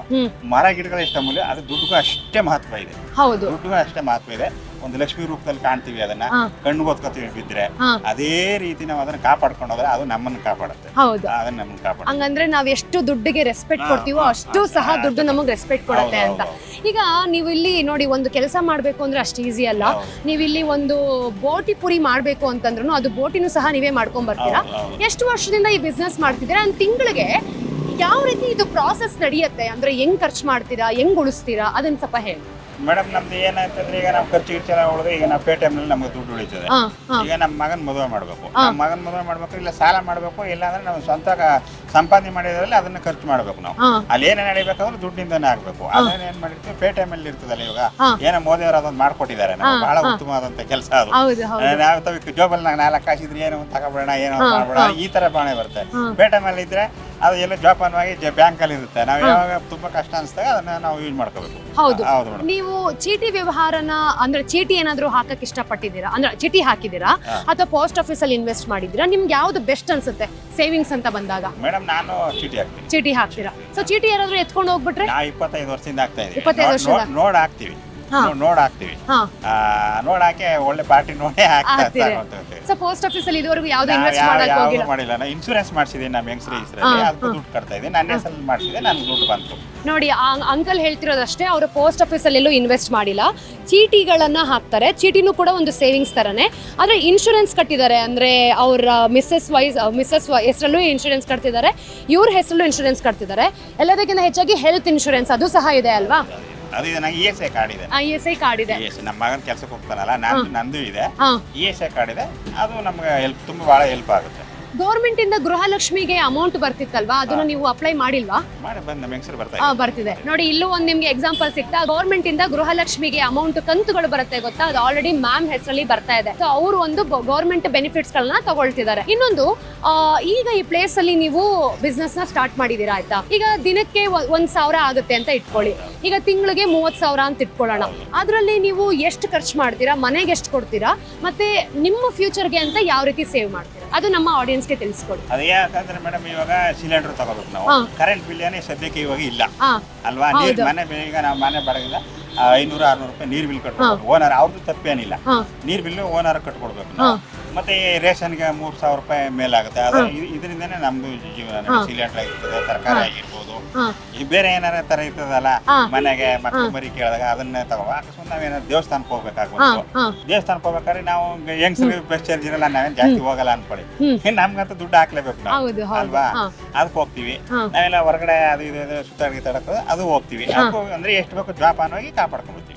ಮರ ಗಿಡಗಳು ಎಷ್ಟು ಅಮೂಲ್ಯ, ಅದು ದುಡ್ಡುಗೂ ಅಷ್ಟೇ ಮಹತ್ವ ಇದೆ. ದುಡ್ಡುಗೂ ಅಷ್ಟೇ ಮಹತ್ವ ಇದೆ. ಒಂದು ಲಕ್ಷ್ಮಿ ರೂಪದಲ್ಲಿ ಕಾಣ್ತೀವಿ, ಅದನ್ನ ಕಣ್ಣು ಓದ್ಕೋತೀವಿ ಬಿದ್ರೆ, ಅದೇ ರೀತಿ ನಾವು ಅದನ್ನ ಕಾಪಾಡ್ಕೊಂಡು ಹೋದ್ರೆ ಅದು ನಮ್ಮನ್ನ ಕಾಪಾಡುತ್ತೆ. ಅದನ್ನ ನಮ್ಮನ್ನ ಕಾಪಾಡುತ್ತೆ. ಹಂಗಂದ್ರೆ ನಾವ್ ಎಷ್ಟು ದುಡ್ಡಿಗೆ ರೆಸ್ಪೆಕ್ಟ್ ಕೊಡ್ತೀವೋ ಅಷ್ಟು ಸಹ ದುಡ್ಡು ನಮಗ್ ರೆಸ್ಪೆಕ್ಟ್ ಕೊಡುತ್ತೆ ಅಂತ. ಈಗ ನೀವು ಇಲ್ಲಿ ನೋಡಿ, ಒಂದು ಕೆಲಸ ಮಾಡ್ಬೇಕು ಅಂದ್ರೆ ಅಷ್ಟು ಈಸಿ ಅಲ್ಲ. ನೀವು ಇಲ್ಲಿ ಒಂದು ಬೋಟಿ ಪುರಿ ಮಾಡ್ಬೇಕು ಅಂತಂದ್ರು ಅದು ಬೋಟಿನೂ ಸಹ ನೀವೇ ಮಾಡ್ಕೊಂಡ್ ಬರ್ತೀರಾ. ಎಷ್ಟು ವರ್ಷದಿಂದ ಈ ಬಿಸ್ನೆಸ್ ಮಾಡ್ತಿದ್ದೀರಾ? ತಿಂಗಳಿಗೆ ಯಾವ ರೀತಿ ಇದು ಪ್ರಾಸೆಸ್ ನಡೆಯುತ್ತೆ? ಅಂದ್ರೆ ಹೆಂಗ್ ಖರ್ಚು ಮಾಡ್ತೀರಾ, ಹೆಂಗ್ ಉಳಿಸ್ತೀರಾ, ಅದನ್ನ ಸ್ವಲ್ಪ ಹೇಳಿ ಮೇಡಮ್. ನಮ್ದು ಏನಾಯ್ತಂದ್ರೆ ಈಗ ನಾವು ಖರ್ಚು ಗಿರ್ಚೆಲ್ಲ ಉಳಿದ್ರೆ ಈಗ ನಾವು ಪೇಟಿಎಂನಲ್ಲಿ ನಮ್ಗೆ ದುಡ್ಡು ಉಳಿತದೆ. ಈಗ ನಮ್ಮ ಮಗನ ಮದುವೆ ಮಾಡ್ಬೇಕು, ನಮ್ಮ ಮಗನ ಮದುವೆ ಮಾಡ್ಬೇಕು, ಇಲ್ಲ ಸಾಲ ಮಾಡ್ಬೇಕು, ಇಲ್ಲ ಅಂದ್ರೆ ನಾವು ಸ್ವಂತ ಸಂಪಾದನೆ ಮಾಡಿದ್ರಲ್ಲಿ ಅದನ್ನ ಖರ್ಚು ಮಾಡ್ಬೇಕು. ನಾವು ಅಲ್ಲಿ ಏನೇ ನಡಿಬೇಕಾದ್ರೆ ದುಡ್ಡಿಂದಾನೆ ಆಗ್ಬೇಕು. ಅದನ್ನ ಏನ್ ಮಾಡಿರ್ತೀವಿ, ಪೇಟಿಎಂಲ್ಲಿ ಇರ್ತದಲ್ಲ. ಇವಾಗ ಏನೋ ಮೋದಿ ಅವರು ಅದೊಂದು ಮಾಡ್ಕೊಟ್ಟಿದ್ದಾರೆ, ನಮ್ಗೆ ಬಹಳ ಉತ್ತಮವಾದಂತ ಕೆಲಸ ಅದು. ನಾವು ಜೋಬಲ್ 4 ಕಾಸಿದ್ರೆ ಏನೋ ತಗೋಬೇಡ, ಏನೋ ಮಾಡ್ಬೇಡ, ಈ ತರ ಬಾಣೆ ಬರುತ್ತೆ. ಪೇಟಿಎಂಲ್ಲಿ ಇದ್ರೆ ಅದು ಎಲ್ಲ ಜೋಪಾನವಾಗಿ ಬ್ಯಾಂಕ್ ಅಲ್ಲಿ ಇರುತ್ತೆ. ನಾವು ಯಾವಾಗ ತುಂಬಾ ಕಷ್ಟ ಅನಿಸಿದಾಗ ಅದನ್ನ ನಾವು ಯೂಸ್ ಮಾಡ್ಕೋಬೇಕು. ಹೌದು. ನೀವು ಚೀಟಿ ವ್ಯವಹಾರನ ಅಂದ್ರೆ ಚೀಟಿ ಏನಾದ್ರು ಹಾಕಕ್ ಇಷ್ಟಪಟ್ಟಿದ್ದೀರಾ? ಅಂದ್ರೆ ಚೀಟಿ ಹಾಕಿದ್ದೀರಾ ಅಥವಾ ಪೋಸ್ಟ್ ಆಫೀಸ್ ಅಲ್ಲಿ ಇನ್ವೆಸ್ಟ್ ಮಾಡಿದ್ದೀರಾ? ನಿಮ್ಗೆ ಯಾವ್ದು ಬೆಸ್ಟ್ ಅನ್ಸುತ್ತೆ ಸೇವಿಂಗ್ಸ್ ಅಂತ ಬಂದಾಗ? ಮೇಡಮ್, ನಾನು ಚೀಟಿ ಹಾಕ್ತೀನಿ. ಚೀಟಿ ಹಾಕ್ತೀರಾ? ಸೊ ಚೀಟಿ ಏನಾದ್ರು ಎತ್ಕೊಂಡು ಹೋಗ್ಬಿಟ್ರೆ? ನಾವು 25 ವರ್ಷದಿಂದ ಹಾಕ್ತಾ ಇದ್ದೀವಿ. 25 ವರ್ಷದಿಂದ ನೋಡ್ ಹಾಕ್ತೀವಿ. ನೋಡ್ ಹಾಕ್ತಿವಿ. ಹಾ. ನೋಡ್ ಹಾಕಿ ಒಳ್ಳೆ ಪಾರ್ಟಿ ನೋಡಿ ಹಾಕ್ತೀರಿ. ಸೊ ಪೋಸ್ಟ್ ಆಫೀಸ್ ಅಲ್ಲಿ ಇದುವರೆಗೂ ಯಾವ್ದು ಇನ್ವೆಸ್ಟ್ ಮಾಡಕ್ ಹೋಗಿಲ್ಲ? ಮಾಡಿಲ್ಲ. ನಾನು ಇನ್ಶೂರೆನ್ಸ್ ಮಾಡಿಸಿದೀನಿ ನಮ್ಮ ಹೆಸರಲ್ಲಿ, ಅದಕ್ಕೆ ದುಡ್ಡು ಕಟ್ತಾ ಇದ್ದೀನಿ. ನನ್ನ ಹೆಸರಲ್ಲಿ ಮಾಡಿಸಿದೆ, ನನ್ಗೆ ದುಡ್ಡು ಬಂತು. ನೋಡಿ ಅಂಕಲ್ ಹೇಳ್ತಿರೋದಷ್ಟೇ, ಅವರು ಪೋಸ್ಟ್ ಆಫೀಸ್ ಅಲ್ಲೆಲ್ಲೂ ಇನ್ವೆಸ್ಟ್ ಮಾಡಿಲ್ಲ, ಚೀಟಿಗಳನ್ನ ಹಾಕ್ತಾರೆ. ಚೀಟಿನೂ ಕೂಡ ಒಂದು ಸೇವಿಂಗ್ಸ್ ತರನೇ, ಆದ್ರೆ ಇನ್ಶೂರೆನ್ಸ್ ಕಟ್ಟಿದ್ದಾರೆ. ಅಂದ್ರೆ ಅವ್ರ ಮಿಸ್ಸಸ್ ಹೆಸರಲ್ಲೂ ಇನ್ಶೂರೆನ್ಸ್ ಕಟ್ತಿದ್ದಾರೆ, ಇವ್ರ ಹೆಸರಲ್ಲೂ ಇನ್ಶೂರೆನ್ಸ್ ಕಟ್ತಿದ್ದಾರೆ. ಎಲ್ಲದಕ್ಕಿಂತ ಹೆಚ್ಚಾಗಿ ಹೆಲ್ತ್ ಇನ್ಶೂರೆನ್ಸ್ ಅದು ಸಹ ಇದೆ ಅಲ್ವಾ? ಅದು ಇದೆ. ನಂಗೆ ESI ಕಾರ್ಡ್ ಇದೆ. ISI ಕಾರ್ಡ್ ಇದೆ. ನಮ್ಮ ಮಗನ ಕೆಲಸಕ್ಕೆ ಹೋಗ್ತಾನಲ್ಲ, ನಂದು ಇದೆ. ಹಾ. ESI ಕಾರ್ಡ್ ಇದೆ. ಅದು ನಮ್ಗೆ ತುಂಬಾ ಬಹಳ ಹೆಲ್ಪ್ ಆಗುತ್ತೆ. ಗೌರ್ಮೆಂಟ್ ಇಂದ ಗೃಹಲಕ್ಷ್ಮಿಗೆ ಅಮೌಂಟ್ ಬರ್ತಿತ್ತಲ್ವಾ, ಅದನ್ನ ನೀವು ಅಪ್ಲೈ ಮಾಡಿಲ್ವಾ? ಮಾಡಿ ಬಂದು ನಮ್ಮ ಹೆಸರು ಬರ್ತಾ ಬರ್ತಿದೆ ನೋಡಿ. ಇಲ್ಲೂ ಒಂದು ನಿಮ್ಗೆ ಎಕ್ಸಾಂಪಲ್ ಸಿಗ್ತಾ, ಗೌರ್ಮೆಂಟ್ ಇಂದ ಗೃಹಲಕ್ಷ್ಮಿಗೆ ಅಮೌಂಟ್ ಕಂತುಗಳು ಬರುತ್ತೆ ಗೊತ್ತಾ, ಅದು ಆಲ್ರೆಡಿ ಮ್ಯಾಮ್ ಹೆಸರಲ್ಲಿ ಬರ್ತಾ ಇದೆ. ಸೊ ಅವರು ಒಂದು ಗೌರ್ಮೆಂಟ್ ಬೆನಿಫಿಟ್ಸ್ ಗಳನ್ನ ತಗೊಳ್ತಿದ್ದಾರೆ. ಇನ್ನೊಂದು, ಈಗ ಈ ಪ್ಲೇಸ್ ಅಲ್ಲಿ ನೀವು ಬಿಸ್ನೆಸ್ ನ ಸ್ಟಾರ್ಟ್ ಮಾಡಿದೀರಾ ಆಯ್ತಾ, ಈಗ ದಿನಕ್ಕೆ 1,000 ಆಗುತ್ತೆ ಅಂತ ಇಟ್ಕೊಳ್ಳಿ, ಈಗ ತಿಂಗಳಿಗೆ 30,000 ಅಂತ ಇಟ್ಕೊಳ್ಳೋಣ. ಅದರಲ್ಲಿ ನೀವು ಎಷ್ಟು ಖರ್ಚು ಮಾಡ್ತೀರಾ, ಮನೆಗೆ ಎಷ್ಟು ಕೊಡ್ತೀರಾ, ಮತ್ತೆ ನಿಮ್ಮ ಫ್ಯೂಚರ್ಗೆ ಅಂತ ಯಾವ ರೀತಿ ಸೇವ್ ಮಾಡ್ತೀರಾ, ಅದು ನಮ್ಮ ಆಡಿಯನ್ಸ್ಗೆ ತಿಳಿಸ್ಕೊಡಿ. ಅದು ಯಾಕಂದ್ರೆ ಮೇಡಮ್, ಇವಾಗ ಸಿಲಿಂಡರ್ ತಗೋಬೇಕು ನಾವು. ಕರೆಂಟ್ ಬಿಲ್ ಏನೇ ಸದ್ಯಕ್ಕೆ ಇವಾಗ ಇಲ್ಲ ಅಲ್ವಾ? ನೀರ್ ಮನೆ ಈಗ ನಾವು ಮನೆ ಬಾಡಿಗೆ 500-600 ರೂಪಾಯಿ ನೀರ್ ಬಿಲ್ ಕಟ್ಕೊಡ್ಬೇಕು. ಓನರ್ ಅವ್ರದ್ದು ತಪ್ಪೇನಿಲ್ಲ, ನೀರ್ ಬಿಲ್ ಓನರ್ ಕಟ್ಕೊಡ್ಬೇಕು ನಾವು. ಮತ್ತೆ ರೇಷನ್ಗೆ 3,000 ರೂಪಾಯಿ ಮೇಲಾಗುತ್ತೆ. ಅದು ಇದರಿಂದನೇ ನಮ್ದು ಜೀವನ. ಸಿಲಿಂಡರ್ ಆಗಿರ್ತದೆ, ತರಕಾರಿ ಆಗಿರ್ಬೋದು, ಈ ಬೇರೆ ಏನಾರ ತರ ಇರ್ತದಲ್ಲ ಮನೆಗೆ, ಮಕ್ಕಳು ಮರಿ ಕೇಳಿದಾಗ ಅದನ್ನೇ ತಗೋ. ಅಕಸ್ಮಾತ್ ನಾವೇನಾದ್ರು ದೇವಸ್ಥಾನಕ್ಕೆ ಹೋಗ್ಬೇಕಾಗ್ಬೋದು, ದೇವಸ್ಥಾನಕ್ಕೆ ಹೋಗ್ಬೇಕಾದ್ರೆ ನಾವು ಹೆಂಗ್ಸ್ರಿಗೆ ಬಸ್ ಚಾರ್ಜ್ ಇರಲ್ಲ, ನಾವೇನ್ ಜಾಸ್ತಿ ಹೋಗಲ್ಲ ಅನ್ಕೊಳ್ಳಿ, ನಮ್ಗಂತೂ ದುಡ್ಡು ಹಾಕ್ಲೇಬೇಕು ನಾವು ಅಲ್ವಾ? ಅದಕ್ಕೆ ಹೋಗ್ತೀವಿ. ನಾವೆಲ್ಲ ಹೊರಗಡೆ ಅದು ಇದು ಸುತ್ತಾಡಿ ಅದು ಹೋಗ್ತೀವಿ. ಅಂದ್ರೆ ಎಷ್ಟು ಬೇಕು ಜೋಪಾನ ಹೋಗಿ ಕಾಪಾಡ್ಕೊಂಡ್ಬಿಡ್ತೀವಿ.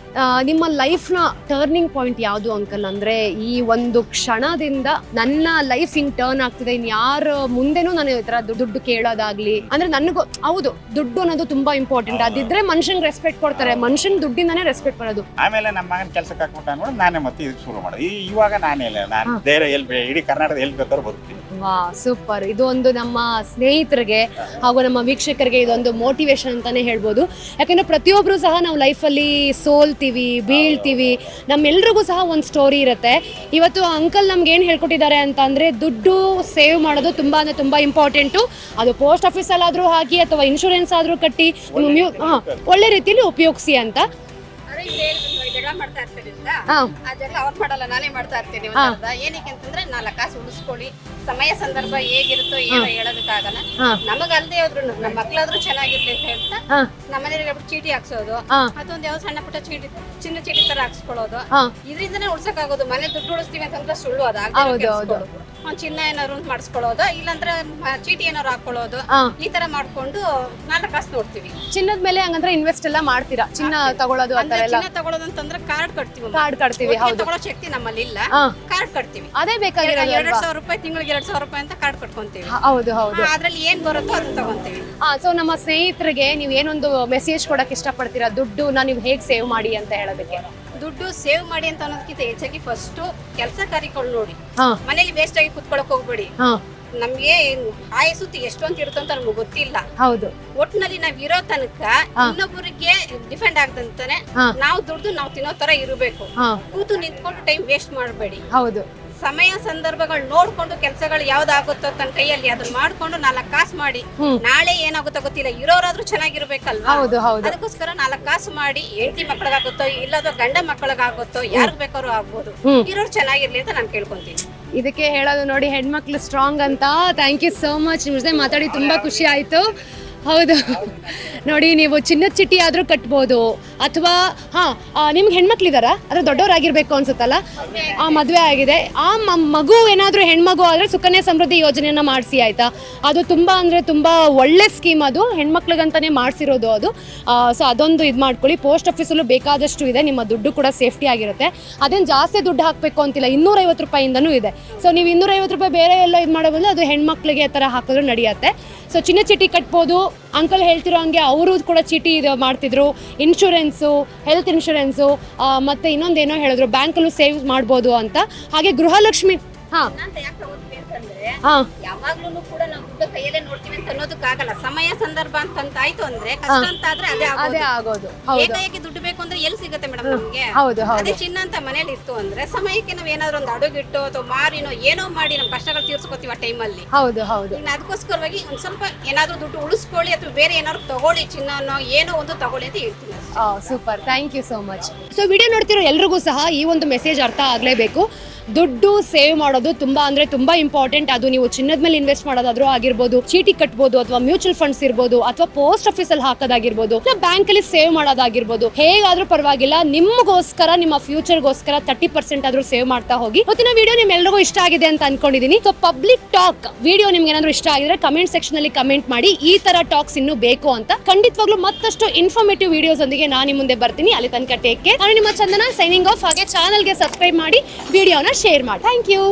ನಿಮ್ಮ ಲೈಫ್ನ ಟರ್ನಿಂಗ್ ಪಾಯಿಂಟ್ ಯಾವುದು ಅಂಕಲ್? ಅಂದ್ರೆ ಈ ಒಂದು ಕ್ಷಣದಿಂದ ನನ್ನ ಲೈಫ್ ಹಿಂಗ್ ಟರ್ನ್ ಆಗ್ತಿದೆ, ಇನ್ಯಾರ ಮುಂದೆನೂ ನಾನು ಈ ತರ ದುಡ್ಡು ಕೇಳೋದಾಗ್ಲಿ, ಅಂದ್ರೆ ನನಗೂ ಹೌದು ದುಡ್ಡು ಅನ್ನೋದು ತುಂಬಾ ಇಂಪಾರ್ಟೆಂಟ್. ಅದಿದ್ರೆ ಮನುಷ್ಯಂಗೆ ರೆಸ್ಪೆಕ್ಟ್ ಕೊಡ್ತಾರೆ, ಮನುಷ್ಯನ್ ದುಡ್ಡಿಂದಾನೇ ರೆಸ್ಪೆಕ್ಟ್ ಬರೋದು. ಆಮೇಲೆ ನಮ್ಮ ಮಗನ ಕೆಲಸಕ್ಕೆ ಹಾಕ್ಬಿಟ್ಟ ನೋಡಿ ನಾನೇ ಮತ್ತೆ ಇದಕ್ಕೆ ಶುರು ಮಾಡೋದು. ಇವಾಗ ನಾನೇ ಇಲ್ಲ, ನಾನು ಬೇರೆ ಇಡೀ ಕರ್ನಾಟಕದ ಎಲ್ಲಿ ಬೇಕಾದ್ರೂ ಬದುಕ್ತೀನಿ. ವಾ ಸೂಪರ್. ಇದು ಒಂದು ನಮ್ಮ ಸ್ನೇಹಿತರಿಗೆ ಹಾಗೂ ನಮ್ಮ ವೀಕ್ಷಕರಿಗೆ ಇದೊಂದು ಮೋಟಿವೇಶನ್ ಅಂತಾನೆ ಹೇಳ್ಬೋದು. ಯಾಕಂದ್ರೆ ಪ್ರತಿಯೊಬ್ರು ಸಹ ನಾವು ಲೈಫಲ್ಲಿ ಸೋಲ್ತೀವಿ, ಬೀಳ್ತೀವಿ, ನಮ್ಮೆಲ್ರಿಗೂ ಸಹ ಒಂದು ಸ್ಟೋರಿ ಇರುತ್ತೆ. ಇವತ್ತು ಅಂಕಲ್ ನಮ್ಗೆ ಏನು ಹೇಳ್ಕೊಟ್ಟಿದ್ದಾರೆ ಅಂತ ಅಂದ್ರೆ, ದುಡ್ಡು ಸೇವ್ ಮಾಡೋದು ತುಂಬಾ ಅಂದ್ರೆ ತುಂಬಾ ಇಂಪಾರ್ಟೆಂಟು. ಅದು ಪೋಸ್ಟ್ ಆಫೀಸಲ್ಲಾದ್ರೂ ಹಾಕಿ ಅಥವಾ ಇನ್ಶೂರೆನ್ಸ್ ಆದ್ರೂ ಕಟ್ಟಿ ಒಳ್ಳೆ ರೀತಿಯಲ್ಲಿ ಉಪಯೋಗಿಸಿ ಅಂತ. ಜಗಳ ಮಾಡ್ತಾ ಇರ್ತೀರಿ ಅದೆಲ್ಲ ಅವ್ರು ಮಾಡಲ್ಲ, ನಾನೇ ಮಾಡ್ತಾ ಇರ್ತೀನಿ. ಏನಕ್ಕೆ ಅಂತಂದ್ರೆ 4 ಕಾಸು ಉಳಿಸ್ಕೊಳ್ಳಿ, ಸಮಯ ಸಂದರ್ಭ ಹೇಗಿರುತ್ತೋ ಏನೋ ಹೇಳೋದಕ್ಕಾಗಲ್ಲ. ನಮಗಲ್ದೇ ಹೋದ್ರು ನಮ್ಮ ಮಕ್ಳಾದ್ರೂ ಚೆನ್ನಾಗಿರ್ಲಿ ಅಂತ ಹೇಳ್ತಾ ನಮ್ಮ ಮನೆಗೆ ಚೀಟಿ ಹಾಕ್ಸೋದು, ಅದೊಂದು ಯಾವ ಸಣ್ಣ ಪುಟ್ಟ ಚೀಟಿ, ಚಿನ್ನ ಚೀಟಿ ತರ ಹಾಕ್ಸ್ಕೊಳ್ಳೋದು. ಇದರಿಂದನೇ ಉಳ್ಸಕ್ಕಾಗೋದು. ಮನೆ ದುಡ್ಡು ಉಳಿಸ್ತೀವಿ ಅಂತಂದ್ರೆ ಸುಳ್ಳು, ಅದಾಗ ಚಿನ್ನ ಏನಾದ್ರು ಮಾಡಿಸ್ಕೊಳ್ಳೋದು, ಇಲ್ಲಾಂದ್ರೆ ಚೀಟಿ ಏನಾದ್ರು ಹಾಕೊಳ್ಳೋದು, ಈ ತರ ಮಾಡ್ಕೊಂಡು 4 ಕಾಸು ನೋಡ್ತೀವಿ. ಚಿನ್ನದ ಮೇಲೆ ಹಂಗಂದ್ರೆ ಇನ್ವೆಸ್ಟ್ ಎಲ್ಲ ಮಾಡ್ತೀರಾ? ಚಿನ್ನ ತಗೊಳ್ಳೋದು ಚಿನ್ನ ತಗೊಳ್ಳೋದು ಅಂತಂದ್ರೆ ಕಾರ್ಡ್ ಕಟ್ತೀವಿ. ಹೌದು, ತಗೊಳ್ಳೋ ಶಕ್ತಿ ನಮ್ಮಲ್ಲಿ ಇಲ್ಲ, ಕಾರ್ಡ್ ಕಟ್ತೀವಿ. ಅದೇ ಬೇಕಾಗಿರೋದು. 2,000 ರೂಪಾಯಿ ತಿಂಗಳಿಗೆ 2,000 ರೂಪಾಯಿ ಅಂತ ಕಾರ್ಡ್ ಕಟ್ಕೊಂತೀವಿ. ಹೌದು ಹೌದು, ಅದ್ರಲ್ಲಿ ಏನ್ ಬರುತ್ತೋ ಅದನ್ನ ತಗೊಂತೀವಿ. ಸೊ ನಮ್ಮ ಸ್ನೇಹಿತರಿಗೆ ನೀವು ಏನೊಂದು ಮೆಸೇಜ್ ಕೊಡಕ್ ಇಷ್ಟಪಡ್ತೀರಾ, ದುಡ್ಡುನ ನೀವು ಹೇಗೆ ಸೇವ್ ಮಾಡಿ ಅಂತ ಹೇಳೋದಕ್ಕೆ? ದುಡ್ಡು ಸೇವ್ ಮಾಡಿ ಅಂತ ಅನ್ನೋದಕ್ಕಿಂತ ಹೆಚ್ಚಾಗಿ ಫಸ್ಟ್ ಕೆಲಸ ಕಾರ್ಯಗಳು ನೋಡಿ. ಮನೇಲಿ ವೇಸ್ಟ್ ಆಗಿ ಕುತ್ಕೊಳಕ್ ಹೋಗ್ಬೇಡಿ. ನಮ್ಗೆ ಆಯಸ್ಸು ಎಷ್ಟೊಂತ ಇರುತ್ತಂತ ನಮ್ಗೆ ಗೊತ್ತಿಲ್ಲ. ಹೌದು, ಒಟ್ಟಿನಲ್ಲಿ ನಾವ್ ಇರೋ ತನಕ ಇನ್ನೊಬ್ಬರಿಗೆ ಡಿಪೆಂಡ್ ಆಗದಂತಾನೆ ನಾವು ದುಡ್ದು ನಾವು ತಿನ್ನೋ ತರ ಇರಬೇಕು. ಕೂತು ನಿಂತ್ಕೊಂಡು ಟೈಮ್ ವೇಸ್ಟ್ ಮಾಡಬೇಡಿ. ಹೌದು, ಸಮಯ ಸಂದರ್ಭಗಳು ನೋಡ್ಕೊಂಡು ಕೆಲಸಗಳು ಯಾವ್ದಾಗುತ್ತೋ ತನ್ನ ಕೈಯಲ್ಲಿ ಅದನ್ನ ಮಾಡ್ಕೊಂಡು 4 ಕಾಸು ಮಾಡಿ, ನಾಳೆ ಏನಾಗುತ್ತೋ ಗೊತ್ತಿಲ್ಲ, ಇರೋರಾದ್ರೂ ಚೆನ್ನಾಗಿರ್ಬೇಕಲ್ವಾ? ಅದಕ್ಕೋಸ್ಕರ 4 ಕಾಸು ಮಾಡಿ ಹೆಂಡತಿ ಮಕ್ಕಳಿಗಾಗುತ್ತೋ ಇಲ್ಲದೋ ಗಂಡ ಮಕ್ಕಳಿಗಾಗುತ್ತೋ ಯಾರಿಗ್ ಬೇಕಾದ್ರೂ ಆಗ್ಬೋದು, ಇರೋರು ಚೆನ್ನಾಗಿರ್ಲಿ ಅಂತ ನಾನು ಕೇಳ್ಕೊಂತೀನಿ. ಇದಕ್ಕೆ ಹೇಳೋದು ನೋಡಿ, ಹೆಣ್ಮಕ್ಳು ಸ್ಟ್ರಾಂಗ್ ಅಂತ. Thank you so much. ನಿಮ್ಮ ಜೊತೆ ಮಾತಾಡಿ ತುಂಬಾ ಖುಷಿ ಆಯ್ತು. ಹೌದು ನೋಡಿ, ನೀವು ಚಿನ್ನದ ಚೀಟಿ ಆದ್ರೂ ಕಟ್ಬೋದು, ಅಥವಾ ನಿಮ್ಗೆ ಹೆಣ್ಮಕ್ಳಿದಾರಾ? ಅಂದ್ರೆ ದೊಡ್ಡವರಾಗಿರ್ಬೇಕು ಅನ್ಸುತ್ತಲ್ಲ, ಮದುವೆ ಆಗಿದೆ, ಮಗು ಏನಾದ್ರೂ ಹೆಣ್ಮಗು ಆದ್ರೆ ಸುಕನ್ಯಾ ಸಮೃದ್ಧಿ ಯೋಜನೆಯನ್ನ ಮಾಡಿಸಿ ಆಯ್ತಾ. ಅದು ತುಂಬಾ ಅಂದ್ರೆ ತುಂಬಾ ಒಳ್ಳೆ ಸ್ಕೀಮ್, ಅದು ಹೆಣ್ಮಕ್ಳಿಗಂತಾನೆ ಮಾಡಿಸಿರೋದು ಅದು. ಸೊ ಅದೊಂದು ಇದು ಮಾಡ್ಕೊಳ್ಳಿ. ಪೋಸ್ಟ್ ಆಫೀಸಲ್ಲೂ ಬೇಕಾದಷ್ಟು ಇದೆ, ನಿಮ್ಮ ದುಡ್ಡು ಕೂಡ ಸೇಫ್ಟಿ ಆಗಿರುತ್ತೆ. ಅದೇನು ಜಾಸ್ತಿ ದುಡ್ಡು ಹಾಕಬೇಕು ಅಂತಿಲ್ಲ, 250 ರೂಪಾಯಿಂದನೂ ಇದೆ. ಸೊ ನೀವು 250 ರೂಪಾಯಿ ಬೇರೆ ಎಲ್ಲ ಇದು ಮಾಡೋಬಲ್ಲ, ಅದು ಹೆಣ್ಮಕ್ಳಿಗೆ ಥರ ಹಾಕಿದ್ರು ನಡೆಯುತ್ತೆ. ಸೊ ಚಿನ್ನ ಚೀಟಿ ಕಟ್ಬೋದು. ಅಂಕಲ್ ಹೇಳ್ತಿರೋ ಹಂಗೆ ಅವರು ಕೂಡ ಚೀಟಿ ಮಾಡ್ತಿದ್ರು, ಇನ್ಶೂರೆನ್ಸು, ಹೆಲ್ತ್ ಇನ್ಶೂರೆನ್ಸು, ಮತ್ತೆ ಇನ್ನೊಂದೇನೋ ಹೇಳಿದ್ರು ಬ್ಯಾಂಕಲ್ಲೂ ಸೇವ್ ಮಾಡ್ಬೋದು ಅಂತ. ಹಾಗೆ ಗೃಹಲಕ್ಷ್ಮಿ ಹಾ ಯಾವಾಗ್ಲೂ ಕೂಡ ನಾವು ದುಡ್ಡು ಕೈಯಲ್ಲೇ ನೋಡ್ತೀವಿ ಅಂತ ಅನ್ನೋದಕ್ಕಾಗಲ್ಲ. ಸಮಯ ಸಂದರ್ಭ ಅಂತ ಆಯ್ತು ಅಂದ್ರೆ ಕಷ್ಟ ಅಂತ ಆದ್ರೆ ಅದೇ ಅದೇ ಆಗೋದು. ಆಗೋದು. ಹೌದು ಏಕಾಏಕಿ ದುಡ್ಡು ಬೇಕು ಅಂದ್ರೆ ಎಲ್ಲಿ ಸಿಗುತ್ತೆ ಮೇಡಮ್ ನಮ್ಗೆ? ಹೌದು ಹೌದು ಅದೇ ಚಿನ್ನ ಅಂತ ಮನೇಲಿ ಇತ್ತು ಅಂದ್ರೆ ಸಮಯಕ್ಕೆ ನಾವ್ ಏನಾದ್ರು ಒಂದು ಅಡುಗಿಟ್ಟು ಅಥವಾ ಮಾರಿನೋ ಏನೋ ಮಾಡಿ ನಮ್ ಕಷ್ಟಗಳು ತೀರ್ಸ್ಕೊತೀವಿ ಆ ಟೈಮಲ್ಲಿ. ಹೌದು ಹೌದು. ಇನ್ನು ಅದಕ್ಕೋಸ್ಕರವಾಗಿ ಒಂದ್ ಸ್ವಲ್ಪ ಏನಾದ್ರು ದುಡ್ಡು ಉಳಿಸ್ಕೊಳ್ಳಿ ಅಥವಾ ಬೇರೆ ಏನಾದ್ರು ತಗೊಳ್ಳಿ, ಚಿನ್ನನೋ ಏನೋ ಒಂದು ತಗೊಳ್ಳಿ ಅಂತ ಹೇಳ್ತೀನಿ ಅಷ್ಟೇ. Super, thank you so much. So video ನೋಡ್ತಿರೋ ಎಲ್ರಿಗೂ ಸಹ ಈ ಒಂದು ಮೆಸೇಜ್ ಅರ್ಥ ಆಗಲೇಬೇಕು. ದುಡ್ಡು ಸೇವ್ ಮಾಡೋದು ತುಂಬಾ ಅಂದ್ರೆ ತುಂಬಾ ಇಂಪಾರ್ಟೆಂಟ್. ಅದು ನೀವು ಚಿನ್ನದ ಮೇಲೆ ಇನ್ವೆಸ್ಟ್ ಮಾಡೋದಾದ್ರೂ ಆಗಿರ್ಬೋದು, ಚೀಟಿ ಕಟ್ಬೋದು, ಅಥವಾ ಮ್ಯೂಚುವಲ್ ಫಂಡ್ಸ್ ಇರ್ಬೋದು, ಅಥವಾ ಪೋಸ್ಟ್ ಆಫೀಸ್ ಅಲ್ಲಿ ಹಾಕೋದಾಗಿರ್ಬೋದು, ಬ್ಯಾಂಕ್ ಅಲ್ಲಿ ಸೇವ್ ಮಾಡೋದಾಗಿರ್ಬೋದು, ಹೇಗಾದ್ರೂ ಪರವಾಗಿಲ್ಲ, ನಿಮ್ಗೋಸ್ಕರ ನಿಮ್ಮ ಫ್ಯೂಚರ್ಗೋಸ್ಕರ 30% ಆದ್ರೂ ಸೇವ್ ಮಾಡ್ತಾ ಹೋಗಿ. ಇವತ್ತಿನ ವಿಡಿಯೋ ನಿಮ್ಮೆಲ್ಲರಿಗೂ ಇಷ್ಟ ಆಗಿದೆ ಅಂತ ಅನ್ಕೊಂಡಿದೀನಿ. ಸೊ ಪಬ್ಲಿಕ್ ಟಾಕ್ ವಿಡಿಯೋ ನಿಮ್ಗೆ ಏನಾದ್ರು ಇಷ್ಟ ಆಗಿದ್ರೆ ಕಮೆಂಟ್ ಸೆಕ್ಷನ್ ಅಲ್ಲಿ ಕಮೆಂಟ್ ಮಾಡಿ. ಈ ತರ ಟಾಕ್ಸ್ ಇನ್ನೂ ಬೇಕು ಅಂತ. ಖಂಡಿತವಾಗ್ಲೂ ಮತ್ತಷ್ಟು ಇನ್ಫಾರ್ಮೇಟಿವ್ ವಿಡಿಯೋಸ್ ಒಂದಿಗೆ ನಾನು ನಿಮ್ಮ ಮುಂದೆ ಬರ್ತೀನಿ. ಅಲ್ಲಿ ತನಕ ಟೇಕ್ ಕೇರ್. ನಾನು ನಿಮ್ಮ ಚಂದನ, ಸೈನಿಂಗ್ ಆಫ್. ಹಾಗೆ ಚಾನಲ್ಗೆ ಸಬ್ಸ್ಕ್ರೈಬ್ ಮಾಡಿ, ವಿಡಿಯೋನ ಶೇರ್ ಮಾಡಿ. Thank you.